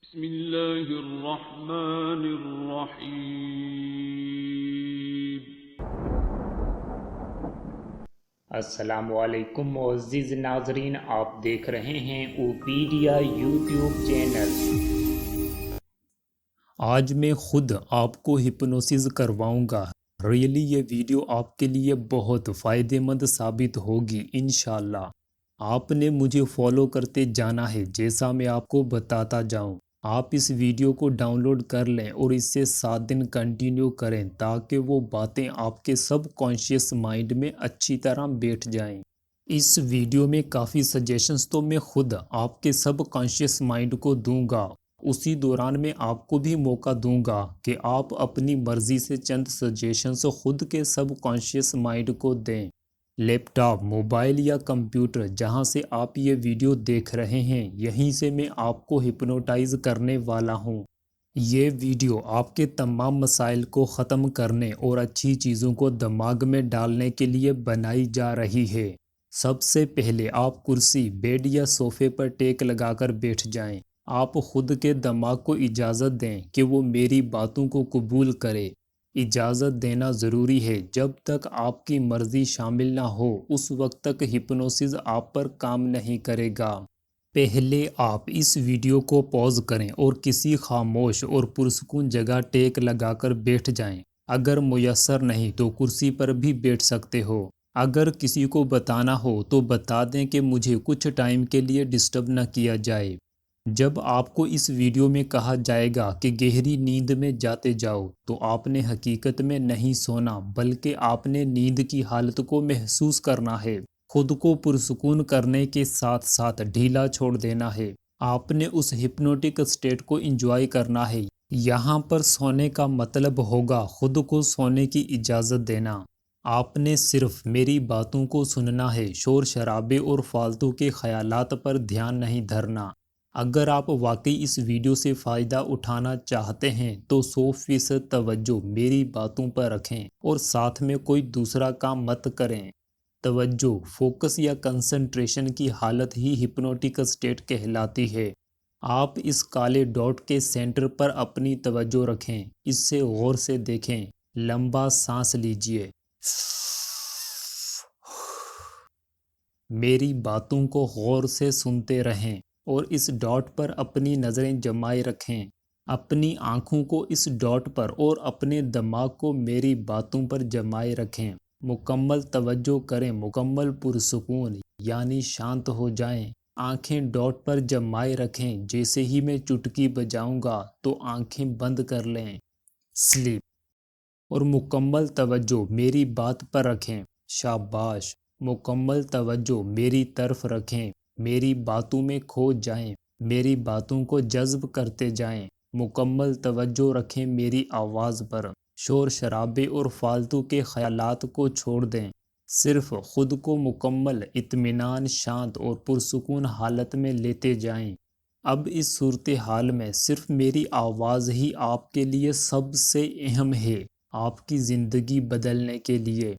بسم اللہ الرحمن الرحیم۔ السلام علیکم معزز ناظرین، آپ دیکھ رہے ہیں اوپیڈیا یوٹیوب چینل۔ آج میں خود آپ کو ہپنوسس کرواؤں گا۔ ریئلی یہ ویڈیو آپ کے لیے بہت فائدہ مند ثابت ہوگی انشاءاللہ۔ آپ نے مجھے فالو کرتے جانا ہے جیسا میں آپ کو بتاتا جاؤں۔ آپ اس ویڈیو کو ڈاؤن لوڈ کر لیں اور اس سے 7 دن کنٹینیو کریں تاکہ وہ باتیں آپ کے سب کانشیس مائنڈ میں اچھی طرح بیٹھ جائیں۔ اس ویڈیو میں کافی سجیشنز تو میں خود آپ کے سب کانشیس مائنڈ کو دوں گا، اسی دوران میں آپ کو بھی موقع دوں گا کہ آپ اپنی مرضی سے چند سجیشنز خود کے سب کانشیس مائنڈ کو دیں۔ لیپ ٹاپ، موبائل یا کمپیوٹر جہاں سے آپ یہ ویڈیو دیکھ رہے ہیں، یہیں سے میں آپ کو ہپنوٹائز کرنے والا ہوں۔ یہ ویڈیو آپ کے تمام مسائل کو ختم کرنے اور اچھی چیزوں کو دماغ میں ڈالنے کے لیے بنائی جا رہی ہے۔ سب سے پہلے آپ کرسی، بیڈ یا صوفے پر ٹیک لگا کر بیٹھ جائیں۔ آپ خود کے دماغ کو اجازت دیں کہ وہ میری باتوں کو قبول کرے۔ اجازت دینا ضروری ہے۔ جب تک آپ کی مرضی شامل نہ ہو اس وقت تک ہپنوسس آپ پر کام نہیں کرے گا۔ پہلے آپ اس ویڈیو کو پوز کریں اور کسی خاموش اور پرسکون جگہ ٹیک لگا کر بیٹھ جائیں۔ اگر میسر نہیں تو کرسی پر بھی بیٹھ سکتے ہو۔ اگر کسی کو بتانا ہو تو بتا دیں کہ مجھے کچھ ٹائم کے لیے ڈسٹرب نہ کیا جائے۔ جب آپ کو اس ویڈیو میں کہا جائے گا کہ گہری نیند میں جاتے جاؤ تو آپ نے حقیقت میں نہیں سونا بلکہ آپ نے نیند کی حالت کو محسوس کرنا ہے۔ خود کو پرسکون کرنے کے ساتھ ساتھ ڈھیلا چھوڑ دینا ہے۔ آپ نے اس ہپنوٹک سٹیٹ کو انجوائے کرنا ہے۔ یہاں پر سونے کا مطلب ہوگا خود کو سونے کی اجازت دینا۔ آپ نے صرف میری باتوں کو سننا ہے، شور شرابے اور فالتو کے خیالات پر دھیان نہیں دھرنا۔ اگر آپ واقعی اس ویڈیو سے فائدہ اٹھانا چاہتے ہیں تو 100% توجہ میری باتوں پر رکھیں اور ساتھ میں کوئی دوسرا کام مت کریں۔ توجہ، فوکس یا کنسنٹریشن کی حالت ہی ہپنوٹک سٹیٹ کہلاتی ہے۔ آپ اس کالے ڈاٹ کے سینٹر پر اپنی توجہ رکھیں، اس سے غور سے دیکھیں۔ لمبا سانس لیجئے، میری باتوں کو غور سے سنتے رہیں اور اس ڈاٹ پر اپنی نظریں جمائے رکھیں۔ اپنی آنکھوں کو اس ڈاٹ پر اور اپنے دماغ کو میری باتوں پر جمائے رکھیں۔ مکمل توجہ کریں، مکمل پرسکون یعنی شانت ہو جائیں۔ آنکھیں ڈاٹ پر جمائے رکھیں۔ جیسے ہی میں چٹکی بجاؤں گا تو آنکھیں بند کر لیں۔ سلیپ اور مکمل توجہ میری بات پر رکھیں۔ شاباش، مکمل توجہ میری طرف رکھیں۔ میری باتوں میں کھو جائیں، میری باتوں کو جذب کرتے جائیں۔ مکمل توجہ رکھیں میری آواز پر۔ شور شرابے اور فالتو کے خیالات کو چھوڑ دیں۔ صرف خود کو مکمل اطمینان، شانت اور پرسکون حالت میں لیتے جائیں۔ اب اس صورتحال میں صرف میری آواز ہی آپ کے لیے سب سے اہم ہے، آپ کی زندگی بدلنے کے لیے۔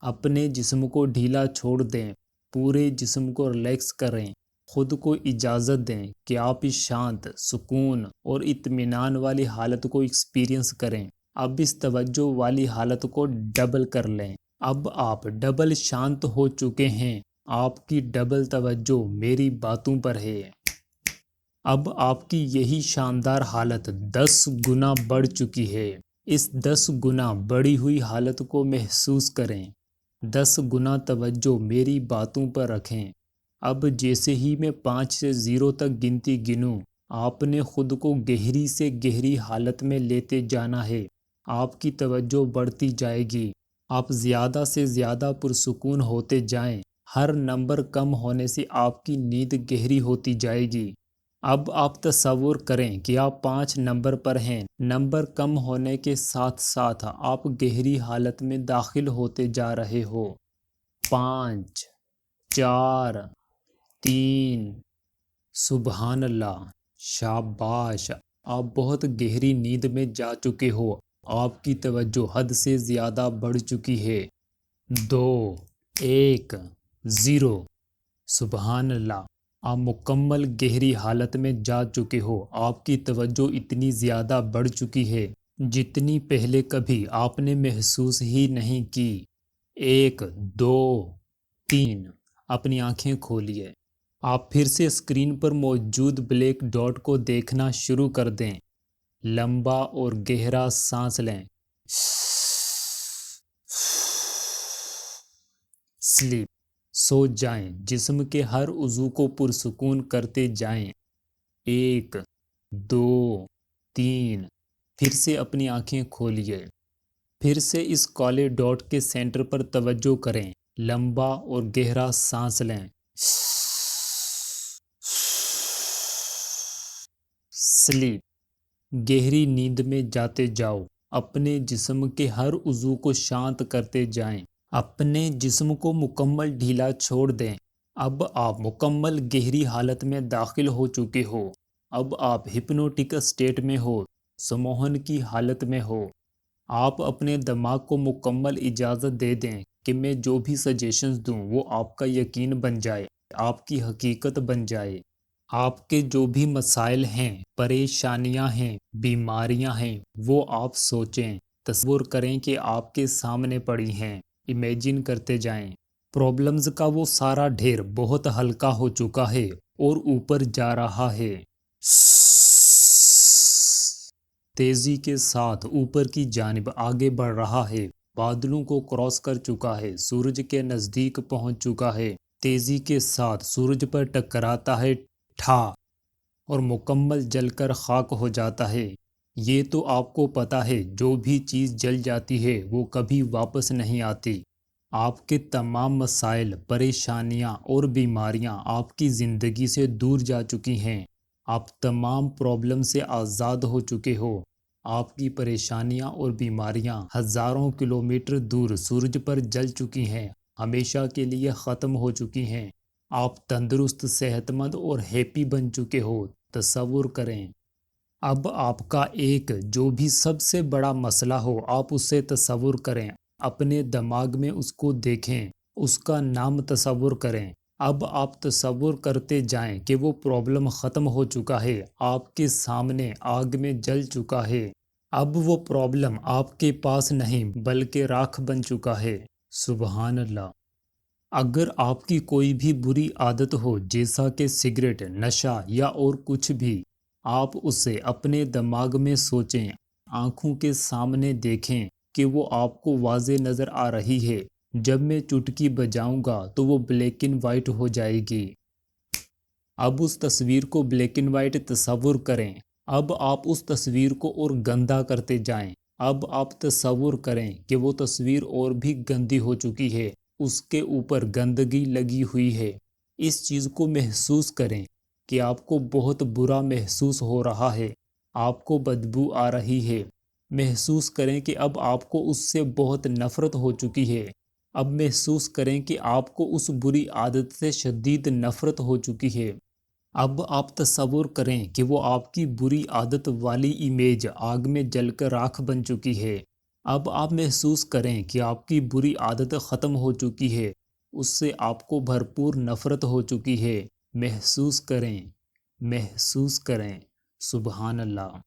اپنے جسم کو ڈھیلا چھوڑ دیں، پورے جسم کو ریلیکس کریں۔ خود کو اجازت دیں کہ آپ اس شانت، سکون اور اطمینان والی حالت کو ایکسپیرینس کریں۔ اب اس توجہ والی حالت کو ڈبل کر لیں۔ اب آپ ڈبل شانت ہو چکے ہیں، آپ کی ڈبل توجہ میری باتوں پر ہے۔ اب آپ کی یہی شاندار حالت 10 گنا بڑھ چکی ہے۔ اس 10 گنا بڑھی ہوئی حالت کو محسوس کریں۔ 10 گنا توجہ میری باتوں پر رکھیں۔ اب جیسے ہی میں 5 سے 0 تک گنتی گنوں، آپ نے خود کو گہری سے گہری حالت میں لیتے جانا ہے۔ آپ کی توجہ بڑھتی جائے گی۔ آپ زیادہ سے زیادہ پرسکون ہوتے جائیں۔ ہر نمبر کم ہونے سے آپ کی نیند گہری ہوتی جائے گی۔ اب آپ تصور کریں کہ آپ 5 نمبر پر ہیں۔ نمبر کم ہونے کے ساتھ ساتھ آپ گہری حالت میں داخل ہوتے جا رہے ہو۔ 5، 4، 3، سبحان اللہ، شاباش، آپ بہت گہری نیند میں جا چکے ہو۔ آپ کی توجہ حد سے زیادہ بڑھ چکی ہے۔ 2، 1، 0، سبحان اللہ، آپ مکمل گہری حالت میں جا چکے ہو. آپ کی توجہ اتنی زیادہ بڑھ چکی ہے جتنی پہلے کبھی آپ نے محسوس ہی نہیں کی. 1 2 3 اپنی آنکھیں کھولیے. آپ پھر سے اسکرین پر موجود بلیک ڈاٹ کو دیکھنا شروع کر دیں. لمبا اور گہرا سانس لیں. سلیپ. سو جائیں. جسم کے ہر عضو کو پرسکون کرتے جائیں. 1 2 3 پھر سے اپنی آنکھیں کھولیے. پھر سے اس کالے ڈاٹ کے سینٹر پر توجہ کریں. لمبا اور گہرا سانس لیں. سلیپ. گہری نیند میں جاتے جاؤ. اپنے جسم کے ہر عضو کو شانت کرتے جائیں. اپنے جسم کو مکمل ڈھیلا چھوڑ دیں. اب آپ مکمل گہری حالت میں داخل ہو چکے ہو. اب آپ ہپنوٹک اسٹیٹ میں ہو. سموہن کی حالت میں ہو. آپ اپنے دماغ کو مکمل اجازت دے دیں کہ میں جو بھی سجیشنز دوں وہ آپ کا یقین بن جائے، آپ کی حقیقت بن جائے. آپ کے جو بھی مسائل ہیں، پریشانیاں ہیں، بیماریاں ہیں، وہ آپ سوچیں، تصور کریں کہ آپ کے سامنے پڑی ہیں. امیجن کرتے جائیں. پرابلمز کا وہ سارا ڈھیر بہت ہلکا ہو چکا ہے اور اوپر جا رہا ہے. تیزی کے ساتھ اوپر کی جانب آگے بڑھ رہا ہے. بادلوں کو کراس کر چکا ہے. سورج کے نزدیک پہنچ چکا ہے. تیزی کے ساتھ سورج پر ٹکراتا ہے ٹھا اور مکمل جل کر خاک ہو جاتا ہے. یہ تو آپ کو پتا ہے جو بھی چیز جل جاتی ہے وہ کبھی واپس نہیں آتی. آپ کے تمام مسائل، پریشانیاں اور بیماریاں آپ کی زندگی سے دور جا چکی ہیں. آپ تمام پرابلم سے آزاد ہو چکے ہو. آپ کی پریشانیاں اور بیماریاں ہزاروں کلومیٹر دور سورج پر جل چکی ہیں، ہمیشہ کے لیے ختم ہو چکی ہیں. آپ تندرست، صحت مند اور ہیپی بن چکے ہو. تصور کریں. اب آپ کا ایک جو بھی سب سے بڑا مسئلہ ہو آپ اسے تصور کریں. اپنے دماغ میں اس کو دیکھیں. اس کا نام تصور کریں. اب آپ تصور کرتے جائیں کہ وہ پرابلم ختم ہو چکا ہے، آپ کے سامنے آگ میں جل چکا ہے. اب وہ پرابلم آپ کے پاس نہیں بلکہ راکھ بن چکا ہے. سبحان اللہ. اگر آپ کی کوئی بھی بری عادت ہو جیسا کہ سگریٹ، نشہ یا اور کچھ بھی، آپ اسے اپنے دماغ میں سوچیں، آنکھوں کے سامنے دیکھیں کہ وہ آپ کو واضح نظر آ رہی ہے. جب میں چٹکی بجاؤں گا تو وہ بلیک اینڈ وائٹ ہو جائے گی. اب اس تصویر کو بلیک اینڈ وائٹ تصور کریں. اب آپ اس تصویر کو اور گندا کرتے جائیں. اب آپ تصور کریں کہ وہ تصویر اور بھی گندی ہو چکی ہے، اس کے اوپر گندگی لگی ہوئی ہے. اس چیز کو محسوس کریں کہ آپ کو بہت برا محسوس ہو رہا ہے، آپ کو بدبو آ رہی ہے. محسوس کریں کہ اب آپ کو اس سے بہت نفرت ہو چکی ہے. اب محسوس کریں کہ آپ کو اس بری عادت سے شدید نفرت ہو چکی ہے. اب آپ تصور کریں کہ وہ آپ کی بری عادت والی امیج آگ میں جل کر راکھ بن چکی ہے. اب آپ محسوس کریں کہ آپ کی بری عادت ختم ہو چکی ہے، اس سے آپ کو بھرپور نفرت ہو چکی ہے. محسوس کریں، محسوس کریں. سبحان اللہ.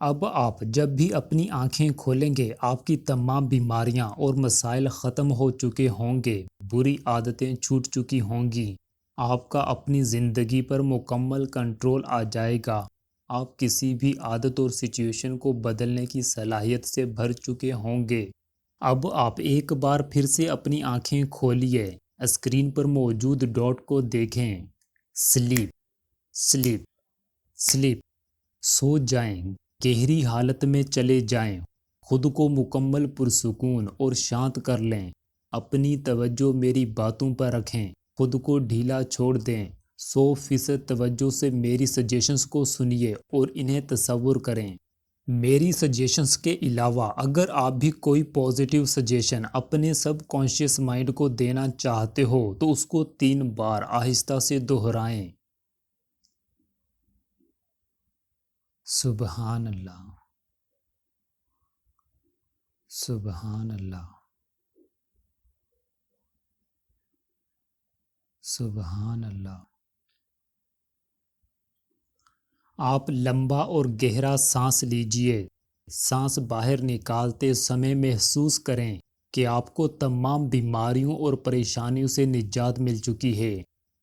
اب آپ جب بھی اپنی آنکھیں کھولیں گے آپ کی تمام بیماریاں اور مسائل ختم ہو چکے ہوں گے، بری عادتیں چھوٹ چکی ہوں گی. آپ کا اپنی زندگی پر مکمل کنٹرول آ جائے گا. آپ کسی بھی عادت اور سچویشن کو بدلنے کی صلاحیت سے بھر چکے ہوں گے. اب آپ ایک بار پھر سے اپنی آنکھیں کھولیے. اسکرین پر موجود ڈاٹ کو دیکھیں. Slip, slip, slip. سو جائیں. گہری حالت میں چلے جائیں. خود کو مکمل پرسکون اور شانت کر لیں. اپنی توجہ میری باتوں پر رکھیں. خود کو ڈھیلا چھوڑ دیں. 100% توجہ سے میری سجیشنز کو سنیے اور انہیں تصور کریں. میری سجیشنز کے علاوہ اگر آپ بھی کوئی پازیٹیو سجیشن اپنے سب کانشیس مائنڈ کو دینا چاہتے ہو تو اس کو 3 بار آہستہ سے دہرائیں. سبحان اللہ، سبحان اللہ، سبحان اللہ. آپ لمبا اور گہرا سانس لیجئے۔ سانس باہر نکالتے سمے محسوس کریں کہ آپ کو تمام بیماریوں اور پریشانیوں سے نجات مل چکی ہے۔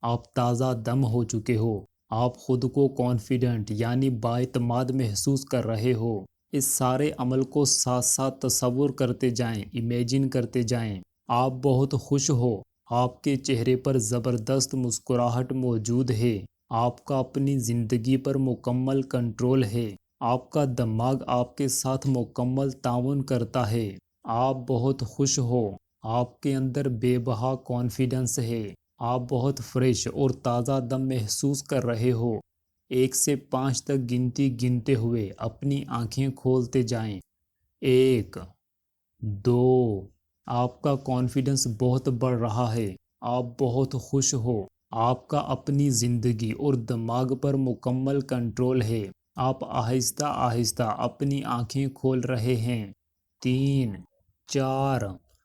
آپ تازہ دم ہو چکے ہو۔ آپ خود کو کانفیڈنٹ یعنی بااعتماد محسوس کر رہے ہو۔ اس سارے عمل کو ساتھ ساتھ تصور کرتے جائیں، امیجن کرتے جائیں۔ آپ بہت خوش ہو۔ آپ کے چہرے پر زبردست مسکراہٹ موجود ہے۔ آپ کا اپنی زندگی پر مکمل کنٹرول ہے۔ آپ کا دماغ آپ کے ساتھ مکمل تعاون کرتا ہے۔ آپ بہت خوش ہو۔ آپ کے اندر بے بہا کانفیڈنس ہے۔ آپ بہت فریش اور تازہ دم محسوس کر رہے ہو۔ 1 سے 5 تک گنتی گنتے ہوئے اپنی آنکھیں کھولتے جائیں۔ 1 2 آپ کا کانفیڈنس بہت بڑھ رہا ہے۔ آپ بہت خوش ہو۔ آپ کا اپنی زندگی اور دماغ پر مکمل کنٹرول ہے۔ آپ آہستہ آہستہ اپنی آنکھیں کھول رہے ہیں۔ 3 4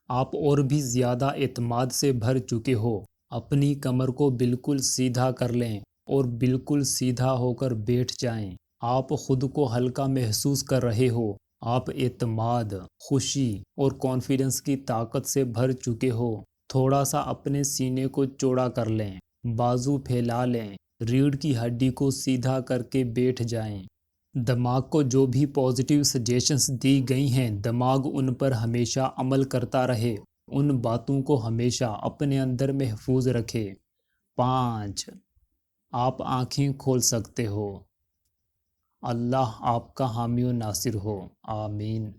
آپ اور بھی زیادہ اعتماد سے بھر چکے ہو۔ اپنی کمر کو بالکل سیدھا کر لیں اور بالکل سیدھا ہو کر بیٹھ جائیں۔ آپ خود کو ہلکا محسوس کر رہے ہو۔ آپ اعتماد، خوشی اور کانفیڈنس کی طاقت سے بھر چکے ہو۔ تھوڑا سا اپنے سینے کو چوڑا کر لیں، بازو پھیلا لیں، ریڑھ کی ہڈی کو سیدھا کر کے بیٹھ جائیں۔ دماغ کو جو بھی پازیٹیو سجیشنز دی گئی ہیں، دماغ ان پر ہمیشہ عمل کرتا رہے۔ ان باتوں کو ہمیشہ اپنے اندر محفوظ رکھے۔ 5 آپ آنکھیں کھول سکتے ہو۔ اللہ آپ کا حامی و ناصر ہو۔ آمین۔